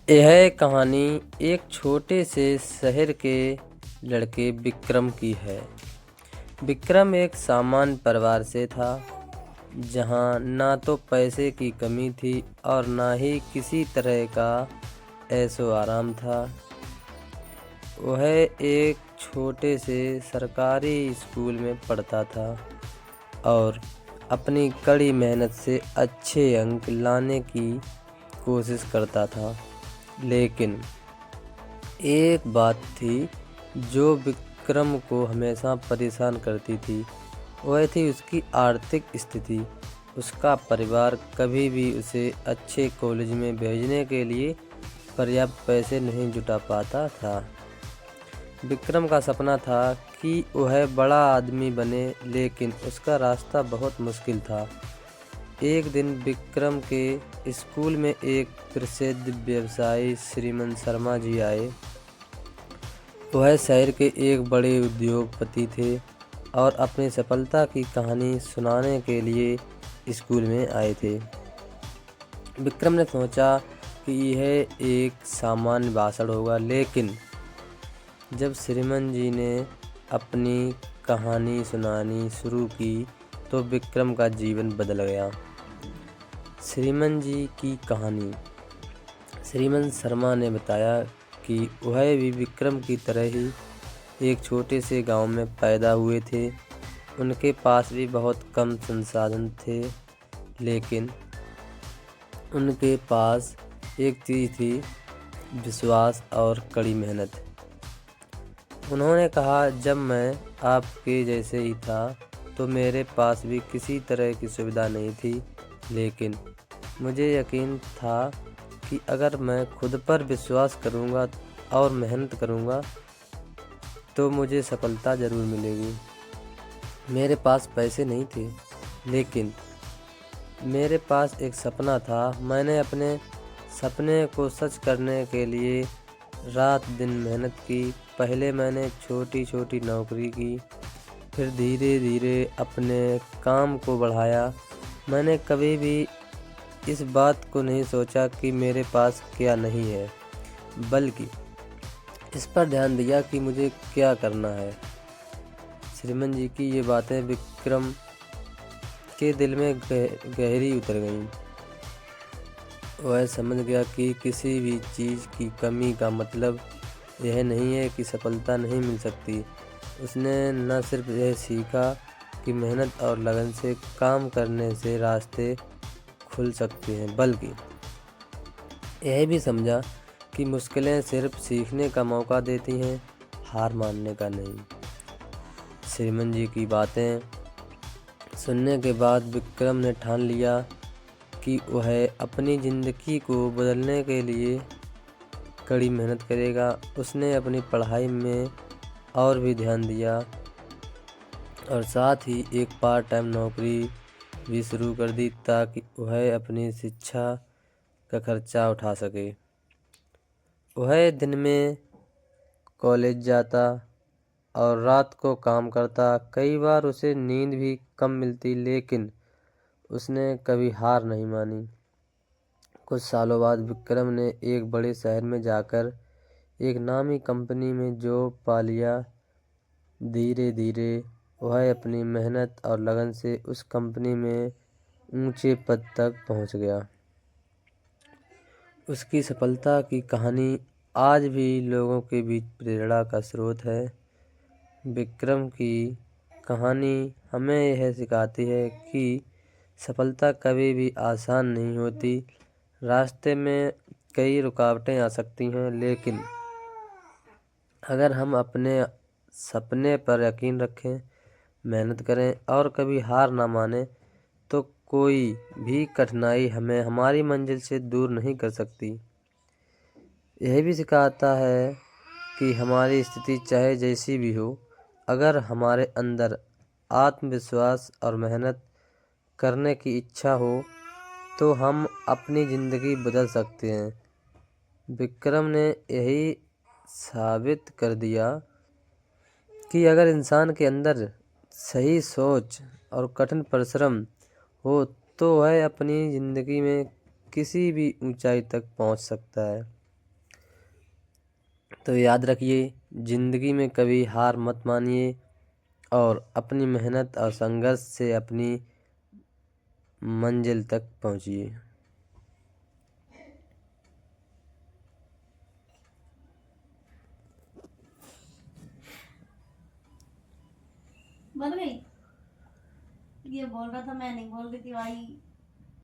यह कहानी एक छोटे से शहर के लड़के विक्रम की है। विक्रम एक सामान्य परिवार से था, जहाँ ना तो पैसे की कमी थी और ना ही किसी तरह का ऐशो आराम था। वह एक छोटे से सरकारी स्कूल में पढ़ता था और अपनी कड़ी मेहनत से अच्छे अंक लाने की कोशिश करता था। लेकिन एक बात थी जो विक्रम को हमेशा परेशान करती थी, वह थी उसकी आर्थिक स्थिति। उसका परिवार कभी भी उसे अच्छे कॉलेज में भेजने के लिए पर्याप्त पैसे नहीं जुटा पाता था। विक्रम का सपना था कि वह बड़ा आदमी बने, लेकिन उसका रास्ता बहुत मुश्किल था। एक दिन विक्रम के स्कूल में एक प्रसिद्ध व्यवसायी श्रीमान शर्मा जी आए। वह शहर के एक बड़े उद्योगपति थे और अपनी सफलता की कहानी सुनाने के लिए स्कूल में आए थे। विक्रम ने सोचा कि यह एक सामान्य भाषण होगा, लेकिन जब श्रीमान जी ने अपनी कहानी सुनानी शुरू की तो विक्रम का जीवन बदल गया। श्रीमान जी की कहानी। श्रीमान शर्मा ने बताया कि वह भी विक्रम की तरह ही एक छोटे से गांव में पैदा हुए थे। उनके पास भी बहुत कम संसाधन थे, लेकिन उनके पास एक चीज़ थी, विश्वास और कड़ी मेहनत। उन्होंने कहा, जब मैं आपके जैसे ही था तो मेरे पास भी किसी तरह की सुविधा नहीं थी, लेकिन मुझे यकीन था कि अगर मैं खुद पर विश्वास करूंगा और मेहनत करूंगा तो मुझे सफलता ज़रूर मिलेगी। मेरे पास पैसे नहीं थे, लेकिन मेरे पास एक सपना था। मैंने अपने सपने को सच करने के लिए रात दिन मेहनत की। पहले मैंने छोटी छोटी नौकरी की, फिर धीरे धीरे अपने काम को बढ़ाया। मैंने कभी भी इस बात को नहीं सोचा कि मेरे पास क्या नहीं है, बल्कि इस पर ध्यान दिया कि मुझे क्या करना है। श्रीमान जी की ये बातें विक्रम के दिल में गहरी उतर गईं। वह समझ गया कि किसी भी चीज़ की कमी का मतलब यह नहीं है कि सफलता नहीं मिल सकती। उसने न सिर्फ यह सीखा कि मेहनत और लगन से काम करने से रास्ते खुल सकते हैं, बल्कि यह भी समझा कि मुश्किलें सिर्फ सीखने का मौका देती हैं, हार मानने का नहीं। श्रीमान जी की बातें सुनने के बाद विक्रम ने ठान लिया कि वह अपनी ज़िंदगी को बदलने के लिए कड़ी मेहनत करेगा। उसने अपनी पढ़ाई में और भी ध्यान दिया और साथ ही एक पार्ट टाइम नौकरी भी शुरू कर दी, ताकि वह अपनी शिक्षा का खर्चा उठा सके। वह दिन में कॉलेज जाता और रात को काम करता। कई बार उसे नींद भी कम मिलती, लेकिन उसने कभी हार नहीं मानी। कुछ सालों बाद विक्रम ने एक बड़े शहर में जाकर एक नामी कंपनी में जॉब पा लिया। धीरे धीरे वह अपनी मेहनत और लगन से उस कंपनी में ऊंचे पद तक पहुंच गया। उसकी सफलता की कहानी आज भी लोगों के बीच प्रेरणा का स्रोत है। विक्रम की कहानी हमें यह सिखाती है कि सफलता कभी भी आसान नहीं होती। रास्ते में कई रुकावटें आ सकती हैं, लेकिन अगर हम अपने सपने पर यकीन रखें, मेहनत करें और कभी हार ना माने, तो कोई भी कठिनाई हमें हमारी मंजिल से दूर नहीं कर सकती। यह भी सिखाता है कि हमारी स्थिति चाहे जैसी भी हो, अगर हमारे अंदर आत्मविश्वास और मेहनत करने की इच्छा हो तो हम अपनी ज़िंदगी बदल सकते हैं। विक्रम ने यही साबित कर दिया कि अगर इंसान के अंदर सही सोच और कठिन परिश्रम हो तो वह अपनी ज़िंदगी में किसी भी ऊंचाई तक पहुंच सकता है। तो याद रखिए, ज़िंदगी में कभी हार मत मानिए और अपनी मेहनत और संघर्ष से अपनी मंजिल तक पहुंचिए। बन गई। ये बोल रहा था, मैं नहीं बोल रही थी भाई।